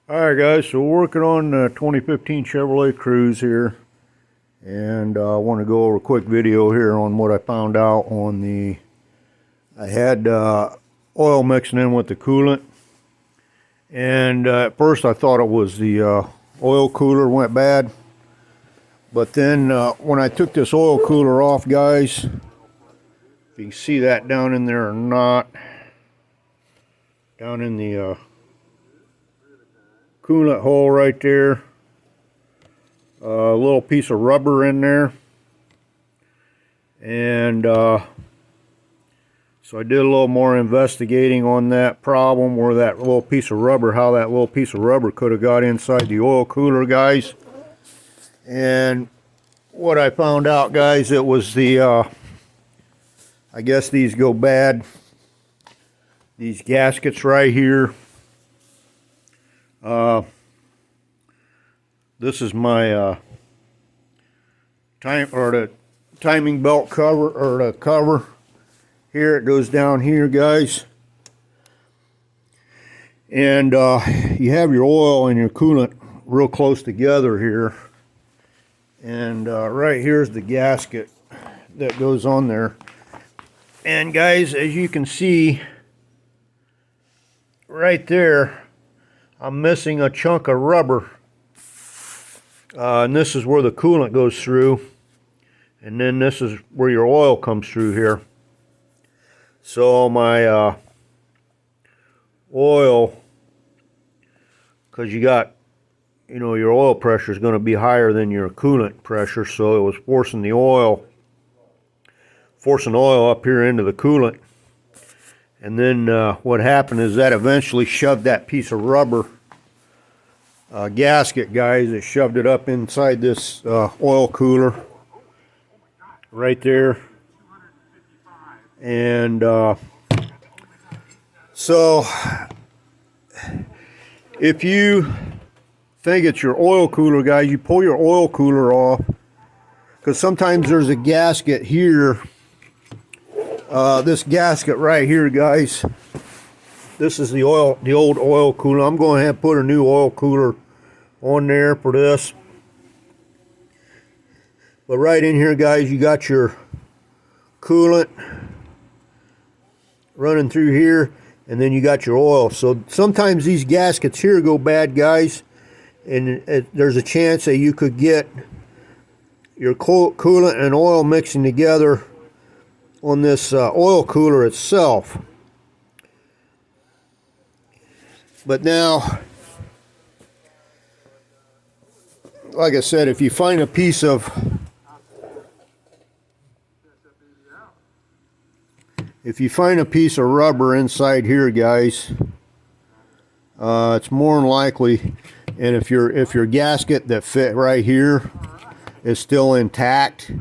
Alright guys, so we're working on the 2015 Chevrolet Cruze here, and I want to go over a quick video here on what I found out on I had oil mixing in with the coolant, and at first I thought it was the oil cooler went bad, but then when I took this oil cooler off, guys, if you can see that down in there or not, down in the coolant hole right there, a little piece of rubber in there, and so I did a little more investigating on that problem, where that little piece of rubber, how that little piece of rubber could have got inside the oil cooler, guys. And what I found out, guys, it was the I guess these go bad, these gaskets right here. This is my the timing belt cover, or the cover here. It goes down here, guys, and you have your oil and your coolant real close together here, and right here's the gasket that goes on there. And guys, as you can see right there, I'm missing a chunk of rubber, and this is where the coolant goes through, and then this is where your oil comes through here. So my oil, because you got, your oil pressure is going to be higher than your coolant pressure, so it was forcing oil up here into the coolant. And then what happened is that eventually shoved that piece of rubber gasket, guys. It shoved it up inside this oil cooler right there. And so if you think it's your oil cooler, guys, you pull your oil cooler off, because sometimes there's a gasket here. This gasket right here, guys, this is the old oil cooler. I'm going to have to put a new oil cooler on there for this. But right in here, guys, you got your coolant running through here, and then you got your oil. So sometimes these gaskets here go bad, guys, and there's a chance that you could get your coolant and oil mixing together on this oil cooler itself. But now, like I said, if you find a piece of rubber inside here, guys, it's more than likely, and if your gasket that fit right here is still intact,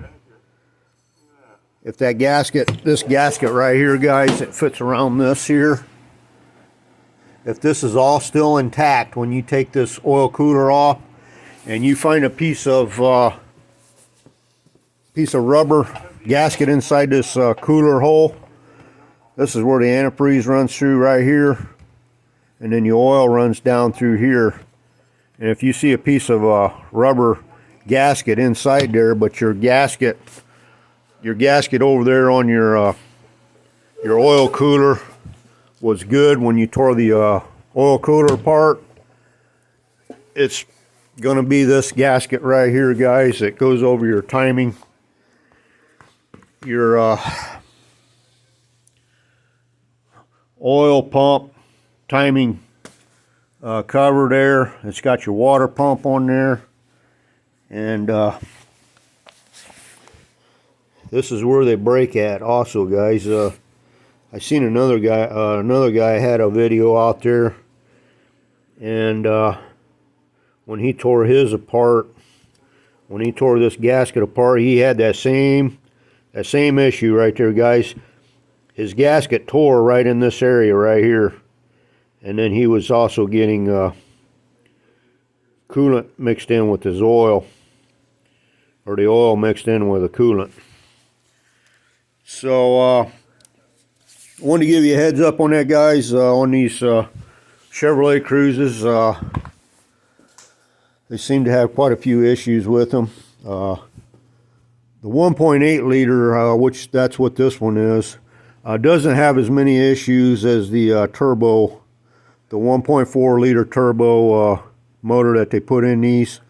if that gasket, this gasket right here, guys, it fits around this here, if this is all still intact when you take this oil cooler off, and you find a piece of rubber gasket inside this cooler hole, this is where the antifreeze runs through right here, and then your oil runs down through here. And if you see a piece of rubber gasket inside there, but your gasket over there on your oil cooler was good when you tore the oil cooler apart, it's going to be this gasket right here, guys, that goes over your timing, your oil pump timing cover there. It's got your water pump on there, and this is where they break at also, guys. I seen another guy had a video out there, and when he tore his apart, when he tore this gasket apart, he had that same issue right there, guys. His gasket tore right in this area right here, and then he was also getting coolant mixed in with his oil, or the oil mixed in with the coolant. So I wanted to give you a heads up on that, guys, on these Chevrolet Cruzes. They seem to have quite a few issues with them. The 1.8 liter, which that's what this one is, doesn't have as many issues as the turbo, the 1.4 liter turbo motor that they put in these.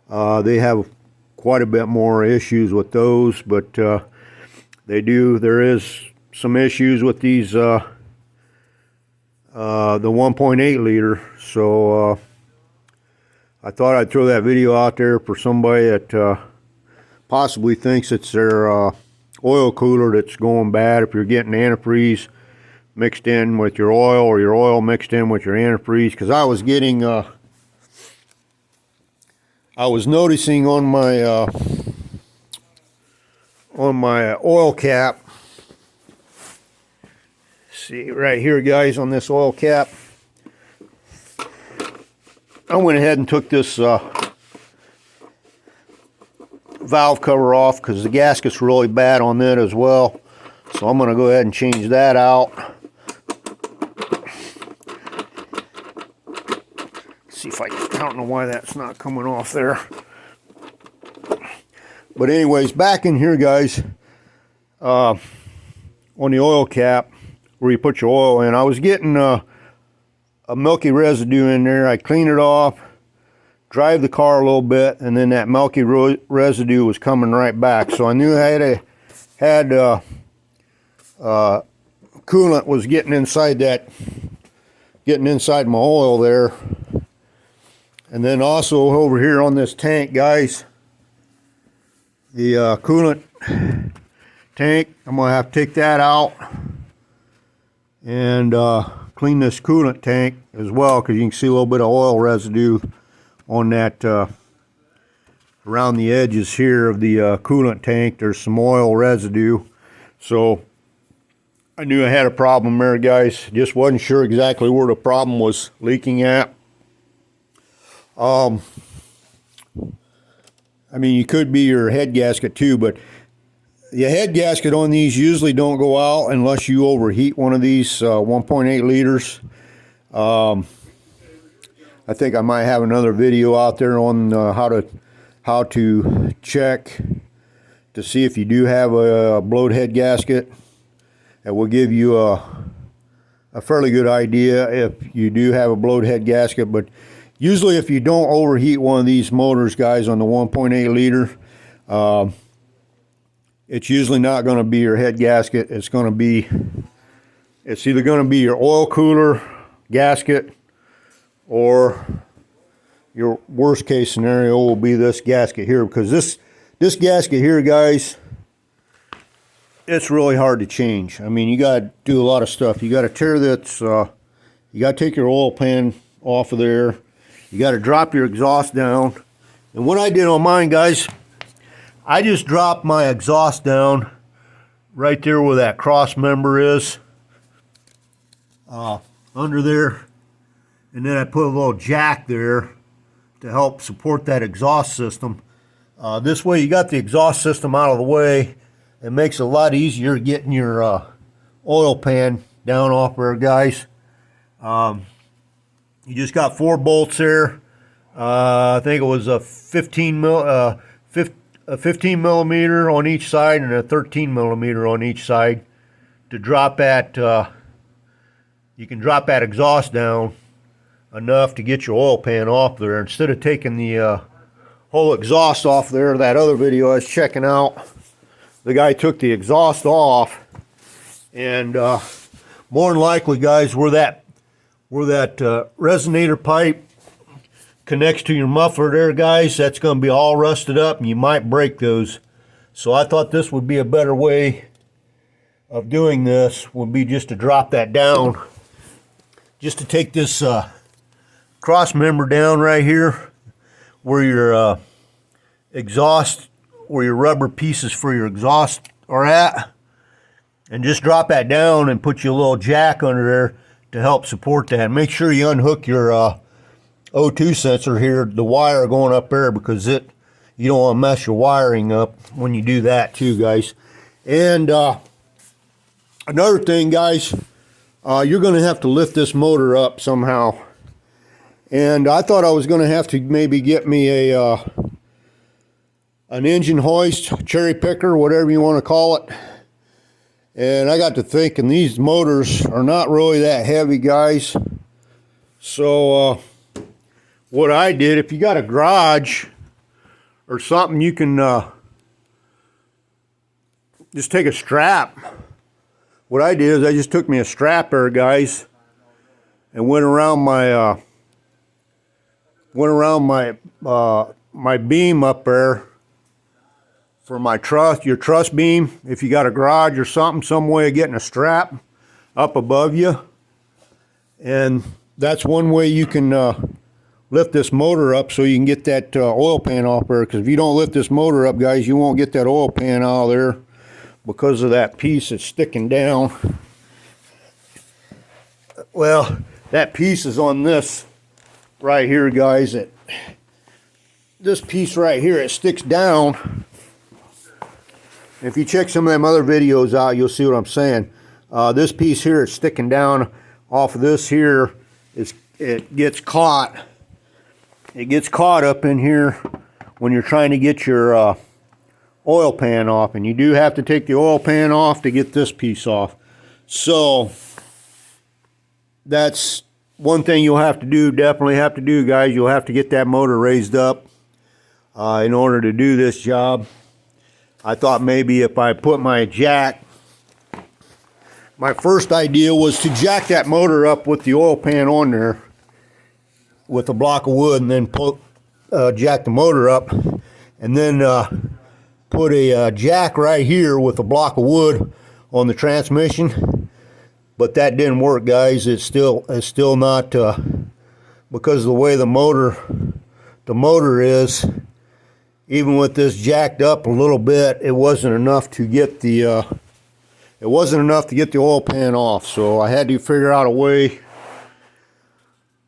They have quite a bit more issues with those, but there is some issues with these the 1.8 liter. So I thought I'd throw that video out there for somebody that possibly thinks it's their oil cooler that's going bad. If you're getting antifreeze mixed in with your oil, or your oil mixed in with your antifreeze, because I was getting I was noticing on my oil cap, see right here guys, on this oil cap, I went ahead and took this valve cover off because the gasket's really bad on that as well. So I'm going to go ahead and change that out. See if I don't know why that's not coming off there. But anyways, back in here guys, on the oil cap where you put your oil in, I was getting a milky residue in there. I cleaned it off, drive the car a little bit, and then that milky residue was coming right back. So I knew I had coolant was getting inside my oil there. And then also over here on this tank guys, the coolant tank, I'm gonna have to take that out and clean this coolant tank as well, because you can see a little bit of oil residue on that around the edges here of the coolant tank. There's some oil residue, so I knew I had a problem there guys. Just wasn't sure exactly where the problem was leaking at. I mean, you could be your head gasket too, but the head gasket on these usually don't go out unless you overheat one of these 1.8 liters. I think I might have another video out there on how to check to see if you do have a blowed head gasket. It will give you a fairly good idea if you do have a blowed head gasket. But usually if you don't overheat one of these motors guys on the 1.8 liter, it's usually not going to be your head gasket. It's either going to be your oil cooler gasket, or your worst case scenario will be this gasket here, because this gasket here guys, it's really hard to change. I mean, you got to do a lot of stuff. You got to tear that, you got to take your oil pan off of there. You got to drop your exhaust down. And what I did on mine guys, I just dropped my exhaust down right there where that cross member is, under there. And then I put a little jack there to help support that exhaust system. This way you got the exhaust system out of the way. It makes it a lot easier getting your oil pan down off there, guys. You just got 4 bolts there. I think it was a 15 millimeter on each side and a 13 millimeter on each side to drop that. You can drop that exhaust down enough to get your oil pan off there, instead of taking the whole exhaust off there. That other video I was checking out, the guy took the exhaust off, and more than likely guys, where that resonator pipe connects to your muffler there guys, that's going to be all rusted up and you might break those. So I thought this would be a better way of doing this, would be just to drop that down, just to take this cross member down right here where your exhaust, where your rubber pieces for your exhaust are at, and just drop that down and put you a little jack under there to help support that. Make sure you unhook your O2 sensor here, the wire going up there, because you don't want to mess your wiring up when you do that too, guys. And another thing, guys, you're going to have to lift this motor up somehow. And I thought I was going to have to maybe get me a an engine hoist, cherry picker, whatever you want to call it. And I got to thinking, these motors are not really that heavy, guys. So what I did, if you got a garage or something, you can just take a strap. What I did is I just took me a strap there, guys, and went around my my beam up there for my truss, your truss beam. If you got a garage or something, some way of getting a strap up above you. And that's one way you can lift this motor up so you can get that oil pan off there. Because if you don't lift this motor up, guys, you won't get that oil pan out of there because of that piece that's sticking down. Well, that piece is on this right here, guys. This piece right here, it sticks down. If you check some of them other videos out, you'll see what I'm saying. This piece here is sticking down off of this here. It gets caught. It gets caught up in here when you're trying to get your oil pan off, and you do have to take the oil pan off to get this piece off. So that's one thing you'll have to do, definitely have to do, guys. You'll have to get that motor raised up in order to do this job. I thought maybe if I put my jack, my first idea was to jack that motor up with the oil pan on there with a block of wood, and then jack the motor up, and then put a jack right here with a block of wood on the transmission. But that didn't work, guys. It's still not because of the way the motor is. Even with this jacked up a little bit, it wasn't enough to get the oil pan off. So I had to figure out a way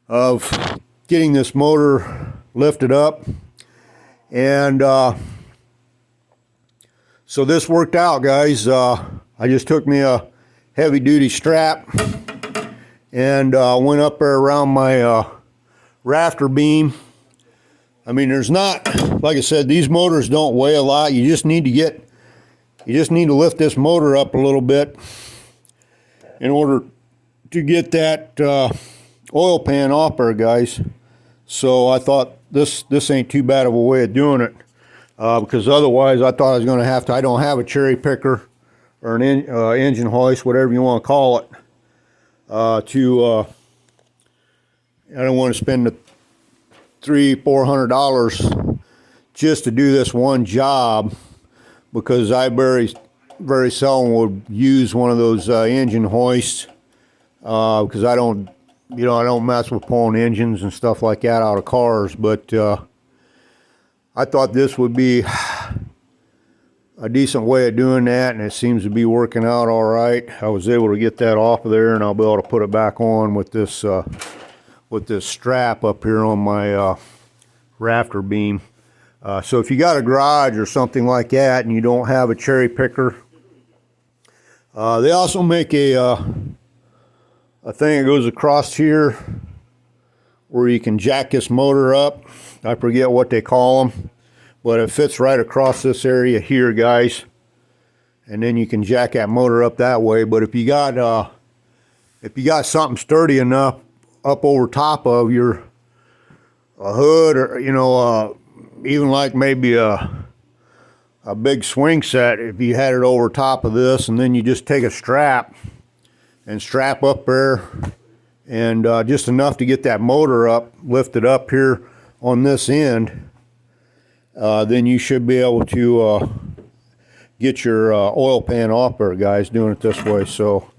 of getting this motor lifted up, and so this worked out, guys. I just took me a heavy duty strap and went up there around my rafter beam. I mean, there's not, like I said, these motors don't weigh a lot. You just need to lift this motor up a little bit in order to get that oil pan off there, guys. So I thought this ain't too bad of a way of doing it, because otherwise I thought I was going to have to. I don't have a cherry picker or an engine hoist, whatever you want to call it. I don't want to spend the $300-400 just to do this one job, because I very seldom would use one of those engine hoists, because I don't mess with pulling engines and stuff like that out of cars. But I thought this would be a decent way of doing that, and it seems to be working out all right. I was able to get that off of there, and I'll be able to put it back on with this strap up here on my rafter beam. So if you got a garage or something like that and you don't have a cherry picker, they also make a thing that goes across here where you can jack this motor up. I forget what they call them, but it fits right across this area here, guys, and then you can jack that motor up that way. But if you got something sturdy enough up over top of your hood, or even like maybe a big swing set, if you had it over top of this, and then you just take a strap and strap up there, and just enough to get that motor up, lifted up here on this end, then you should be able to get your oil pan off there, guys, doing it this way. So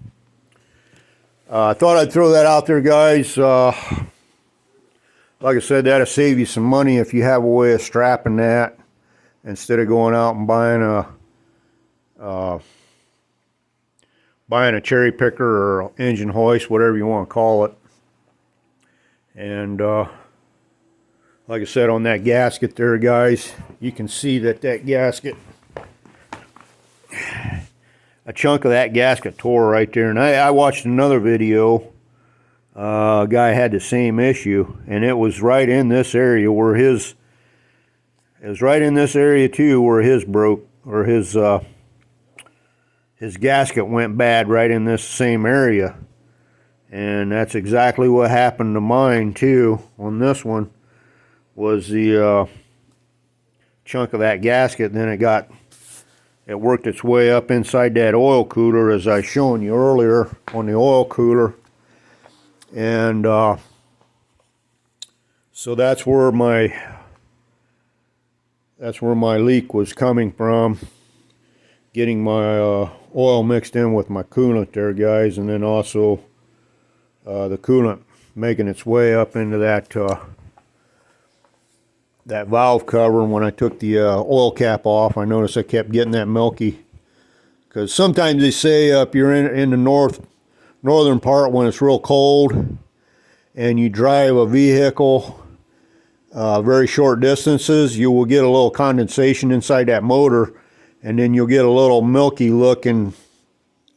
I thought I'd throw that out there, guys. Like I said, that'll save you some money if you have a way of strapping that instead of going out and buying a cherry picker or engine hoist, whatever you want to call it. And like I said, on that gasket there, guys, you can see that gasket, a chunk of that gasket tore right there. And I watched another video guy had the same issue, and it was right in this area where his, it was right in this area too where his broke, or his gasket went bad right in this same area. And that's exactly what happened to mine too. On this one was the chunk of that gasket. Then it worked its way up inside that oil cooler, as I shown you earlier on the oil cooler. And so that's where my leak was coming from, getting my oil mixed in with my coolant there, guys, and then also the coolant making its way up into that that valve cover. And when I took the oil cap off, I noticed I kept getting that milky, because sometimes they say up you're in the northern part, when it's real cold and you drive a vehicle very short distances, you will get a little condensation inside that motor, and then you'll get a little milky looking,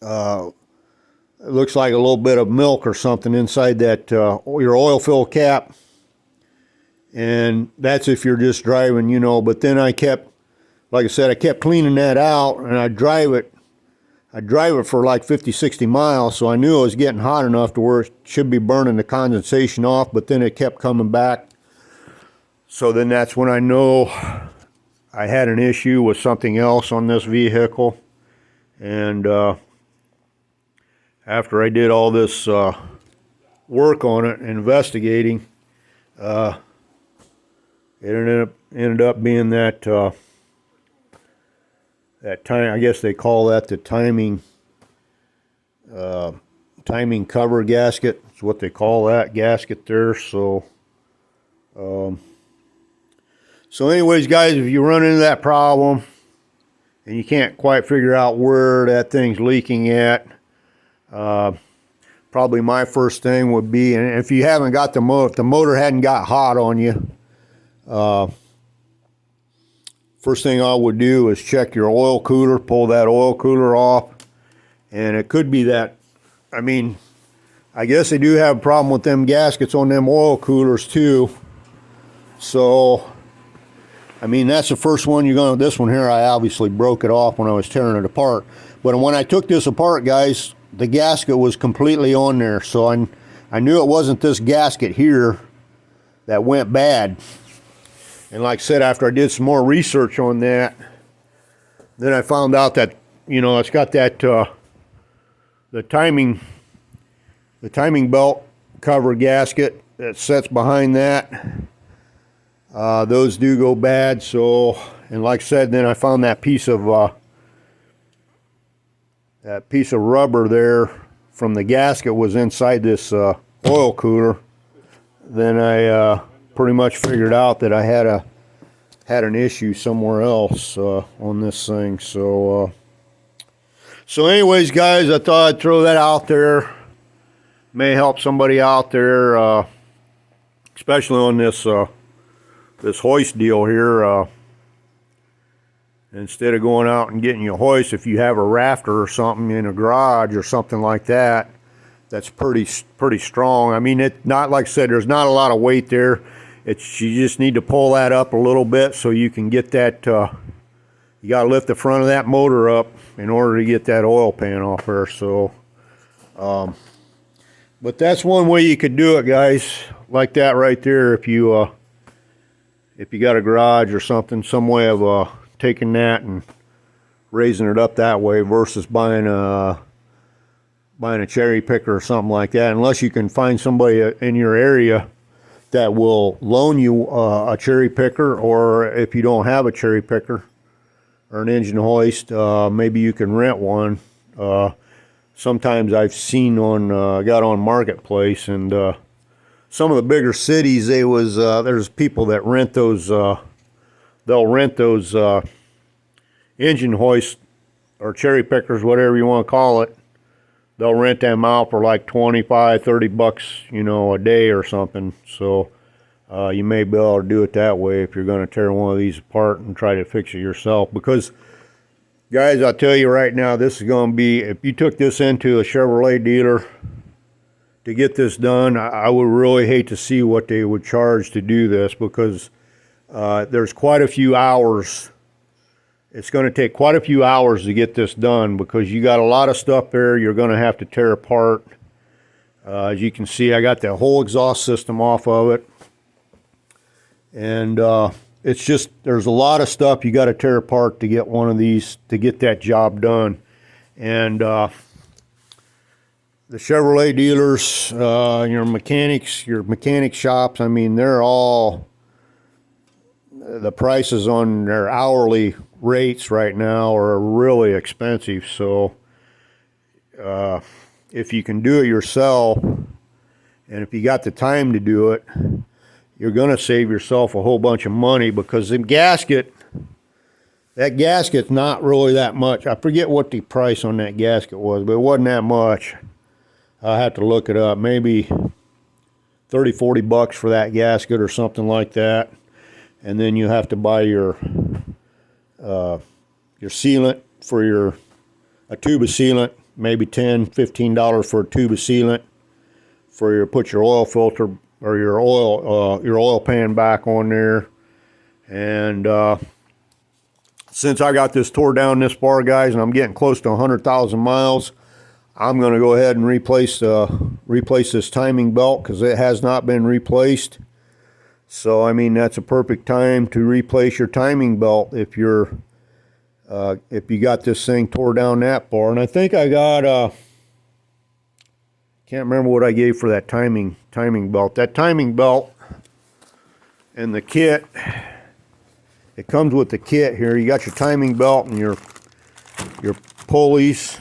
it looks like a little bit of milk or something inside that your oil fill cap. And that's if you're just driving, you know. But then I kept, like I said, I kept cleaning that out, and I drive it for like 50-60 miles, so I knew it was getting hot enough to where it should be burning the condensation off, but then it kept coming back. So then that's when I know I had an issue with something else on this vehicle. And after I did all this work on it, investigating, it ended up being that that time, I guess they call that the timing cover gasket. It's what they call that gasket there. So so anyways, guys, if you run into that problem and you can't quite figure out where that thing's leaking at, probably my first thing would be, and if you haven't got the motor, if the motor hadn't got hot on you, first thing I would do is check your oil cooler, pull that oil cooler off. And it could be that, I mean, I guess they do have a problem with them gaskets on them oil coolers too. So, I mean, that's the first one you're gonna, this one here, I obviously broke it off when I was tearing it apart. But when I took this apart, guys, the gasket was completely on there. So I knew it wasn't this gasket here that went bad. And like I said, after I did some more research on that, then I found out that, you know, it's got that, the timing belt cover gasket that sits behind that. Those do go bad. So, and like I said, then I found that piece of rubber there from the gasket was inside this oil cooler. Then I pretty much figured out that I had an issue somewhere else on this thing. So anyways, guys, I thought I'd throw that out there. May help somebody out there, especially on this this hoist deal here. Instead of going out and getting your hoist, if you have a rafter or something in a garage or something like that, that's pretty strong. I mean, it not, like I said, there's not a lot of weight there. It's, you just need to pull that up a little bit so you can get that, you got to lift the front of that motor up in order to get that oil pan off there. So, but that's one way you could do it, guys, like that right there. If you got a garage or something, some way of taking that and raising it up that way versus buying a cherry picker or something like that, unless you can find somebody in your area that will loan you a cherry picker, or if you don't have a cherry picker or an engine hoist, maybe you can rent one. Sometimes I've seen got on Marketplace, and some of the bigger cities, there's people that rent those, they'll rent those engine hoists or cherry pickers, whatever you want to call it. They'll rent them out for like 25, 30 bucks, you know, a day or something. So you may be able to do it that way if you're going to tear one of these apart and try to fix it yourself. Because, guys, I'll tell you right now, this is going to be, if you took this into a Chevrolet dealer to get this done. I would really hate to see what they would charge to do this, because there's quite a few hours. It's going to take quite a few hours to get this done, because you got a lot of stuff there you're going to have to tear apart. As you can see, I got the whole exhaust system off of it. And it's just, there's a lot of stuff you got to tear apart to get one of these, to get that job done. And the Chevrolet dealers, your mechanics, your mechanic shops, I mean, they're all, the prices on their hourly rates right now are really expensive. So if you can do it yourself, and if you got the time to do it, you're going to save yourself a whole bunch of money, because the gasket, that gasket's not really that much. I forget what the price on that gasket was, but it wasn't that much. I have to look it up. Maybe 30, 40 bucks for that gasket or something like that. And then you have to buy your sealant for a tube of sealant, maybe $10, $15 for a tube of sealant for put your oil filter or your oil pan back on there. And since I got this tore down this far, guys, and I'm getting close to 100,000 miles, I'm going to go ahead and replace this timing belt, because it has not been replaced. So I mean, that's a perfect time to replace your timing belt if you got this thing tore down that far. And I think I got can't remember what I gave for that timing belt. That timing belt and the kit, it comes with the kit here. You got your timing belt and your pulleys,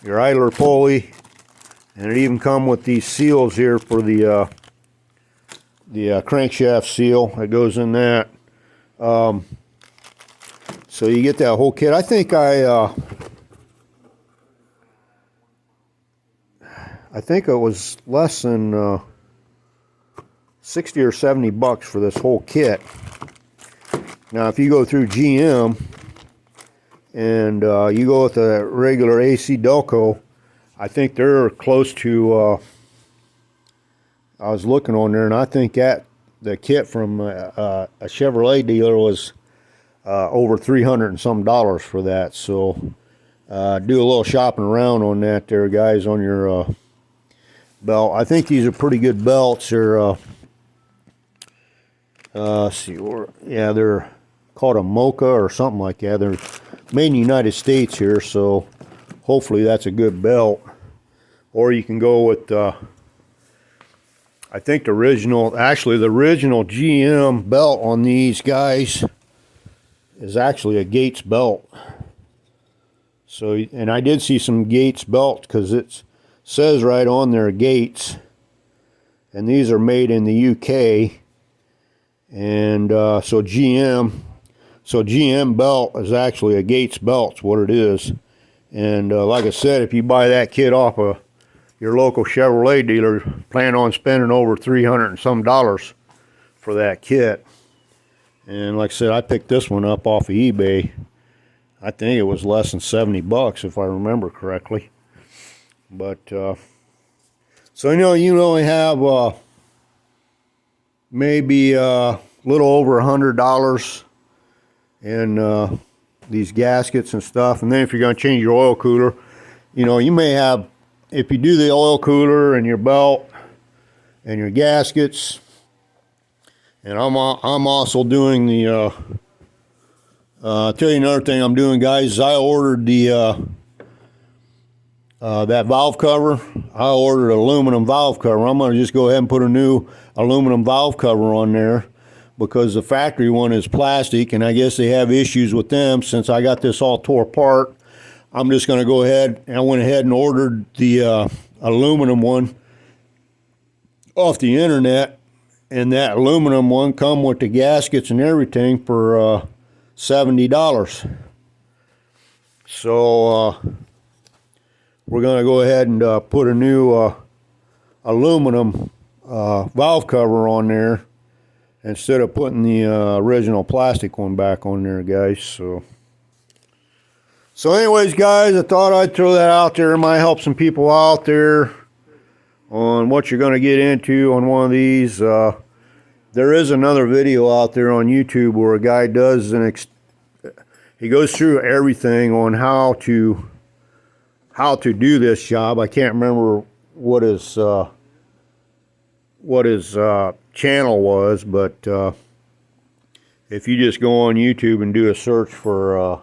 your idler pulley, and it even come with these seals here for the crankshaft seal that goes in that. So you get that whole kit. I think it was less than 60 or 70 bucks for this whole kit. Now, if you go through GM and you go with the regular AC Delco, I think they're close to, I was looking on there, and I think that the kit from a Chevrolet dealer was over $300 and some for that. So do a little shopping around on that there, guys, on your belt. I think these are pretty good belts. They're they're called a Mocha or something like that. They're made in the United States here, so hopefully that's a good belt. Or you can go with I think the original GM belt on these guys is actually a Gates belt. So, and I did see some Gates belts, because it says right on there Gates, and these are made in the UK. And so GM belt is actually a Gates belt, is what it is. And like I said, if you buy that kit off of your local Chevrolet dealer, plan on spending over $300 and some for that kit. And like I said, I picked this one up off of eBay. I think it was less than 70 bucks if I remember correctly. But so you only have maybe a little over $100 in these gaskets and stuff. And then if you're going to change your oil cooler, you may have, if you do the oil cooler and your belt and your gaskets, and I'm also doing the I'll tell you another thing I'm doing, guys, is I ordered the that valve cover. I ordered an aluminum valve cover. I'm going to just go ahead and put a new aluminum valve cover on there, because the factory one is plastic, and I guess they have issues with them. Since I got this all tore apart, I'm just going to go ahead, and I went ahead and ordered the aluminum one off the internet, and that aluminum one come with the gaskets and everything for $70. So we're going to go ahead and put a new aluminum valve cover on there instead of putting the original plastic one back on there, guys. So anyways, guys, I thought I'd throw that out there. It might help some people out there on what you're going to get into on one of these. There is another video out there on YouTube where a guy does he goes through everything on how to do this job. I can't remember what his channel was, but if you just go on YouTube and do a search for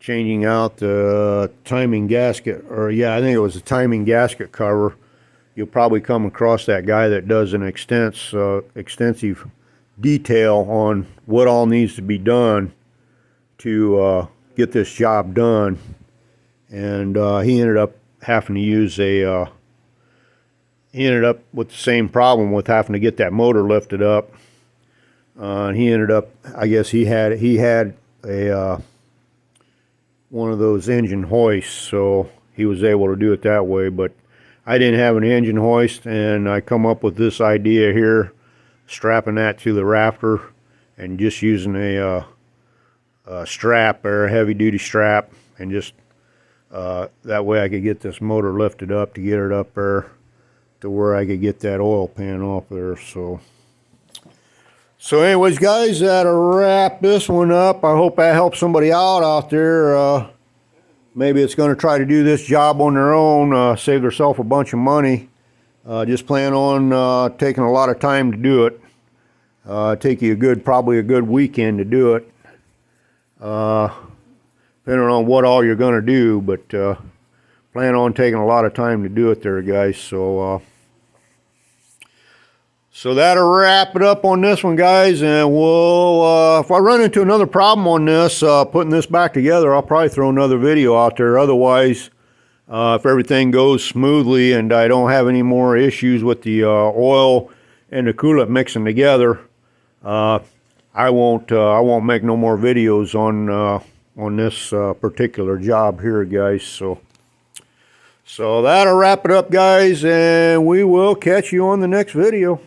changing out the timing gasket, or yeah, I think it was a timing gasket cover, you'll probably come across that guy that does an extensive detail on what all needs to be done to get this job done. And he ended up having to use he ended up with the same problem with having to get that motor lifted up. And he ended up, I guess he had a one of those engine hoists, so he was able to do it that way. But I didn't have an engine hoist, and I come up with this idea here, strapping that to the rafter and just using a strap, or a heavy duty strap, and just that way I could get this motor lifted up to get it up there to where I could get that oil pan off there. So anyways, guys, that'll wrap this one up. I hope that helps somebody out there. Maybe it's going to try to do this job on their own, save themselves a bunch of money. Just plan on taking a lot of time to do it. Take you probably a good weekend to do it. Depending on what all you're going to do, but plan on taking a lot of time to do it there, guys. So that'll wrap it up on this one, guys, and we'll, if I run into another problem on this, putting this back together, I'll probably throw another video out there. Otherwise, if everything goes smoothly and I don't have any more issues with the oil and the coolant mixing together, I won't make no more videos on this particular job here, guys. So that'll wrap it up, guys, and we will catch you on the next video.